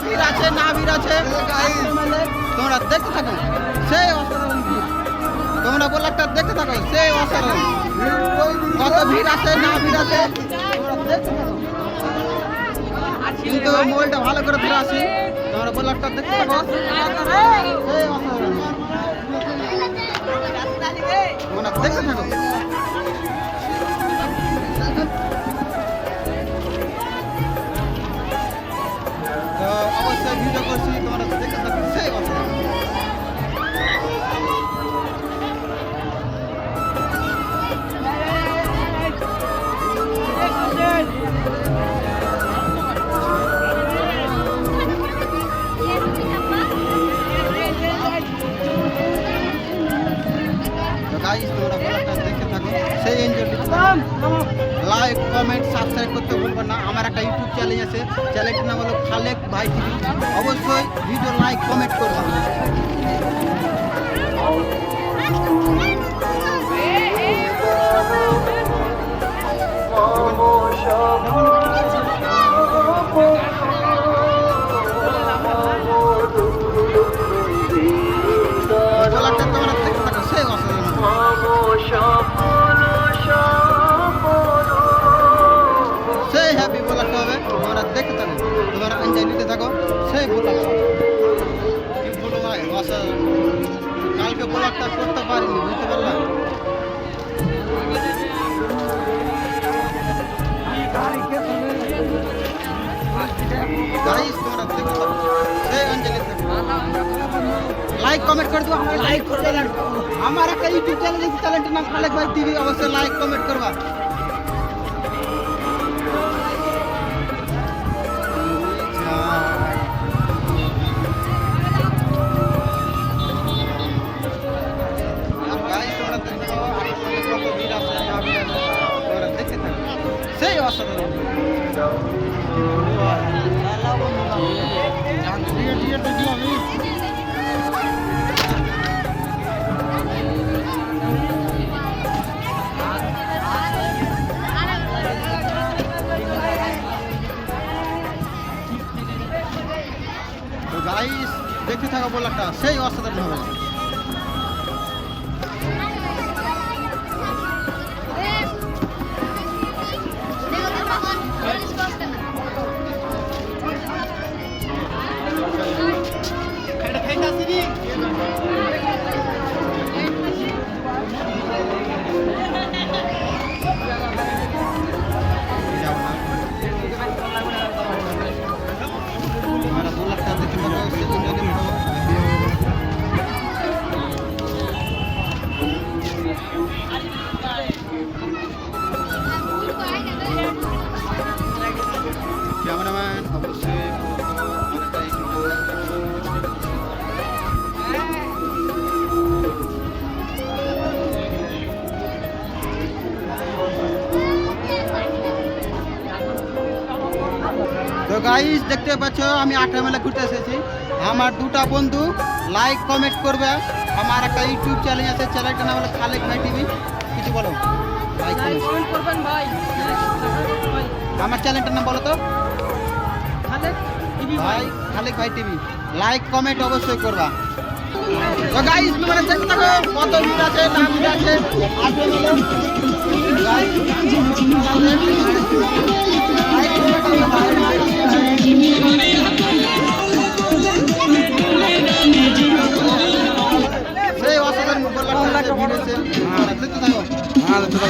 ভিড় আছে না ভিড় আছে তোমরা দেখতে থাকো সেই অসাধারণ ভিড়। তোমরা ব্লগটা দেখতে থাকো সেই অসাধারণ কত ভিড় আছে না ভিড় আছে তোমরা দেখতে থাকো। কিন্তু মোবাইলটা ভালো করে ধরে আসি তোমরা ব্লগটা দেখতে থাকো সেই অসাধারণ তোমরা দেখতে থাকো। তো অবশ্যই ভিডিও করছি তোমরা দেখতে থাকো সেই অসাধারণ। গাইস তোমরা ব্লগটা দেখতে থাকো সেই এনজয় লাইক কমেন্ট সাবস্ক্রাইব করতে ভুলবেন না। আমার একটা ইউটিউব চ্যানেল আছে, চ্যানেলটির নাম হলো খালেক ভাই টিভি। অবশ্যই ভিডিও লাইক কমেন্ট করবেন। ব্লগটা তোমরা দেখতে থাকো সেই অসাধারণ। সেই হ্যাপি ব্লগটা হবে তোমরা দেখতে থাকো তোমরা এনজয় নিতে থাকো সেই ব্লগটা। কি বলো ভাই অসাধারণ। কালকে ব্লগটা করতে পারিনি বুঝতে পারলাম। গাইস তোমরা দেখতে থাকো সেই এনজয় নিতে থাকো। লাইক কমেন্ট করে দিও। লাইক করবে না আমার একটা ইউটিউব চ্যানেল আছে, চ্যানেলটির নাম খালেক ভাই টিভি। অবশ্যই লাইক কমেন্ট করবা। সেই অসাধারণ গাইস দেখতে থাকা ব্লগটা সেই অসাধারণ হবে। ক্যামেরাম্যান অবশ্যই তো গাইস দেখতে পাচ্ছ আমি 8 মেলা ঘুরতে এসেছি। আমার দুটা বন্ধু লাইক কমেন্ট করবে। আমার একটা ইউটিউব চ্যানেল আছে, চ্যানেলটার নাম হলো খালেক ভাই টিভি। কিছু বলো লাইক কমেন্ট করবেন ভাই। আমার চ্যানেলটার নাম বলো তো খালেক টিভি ভাই, খালেক ভাই টিভি। লাইক কমেন্ট অবশ্যই করবা। তো গাইস তোমরা দেখতে থাকো কত ভিড় আছে না ভিড় আছে। সেই অসাধারণ মোবাইল দেখতে থাকো।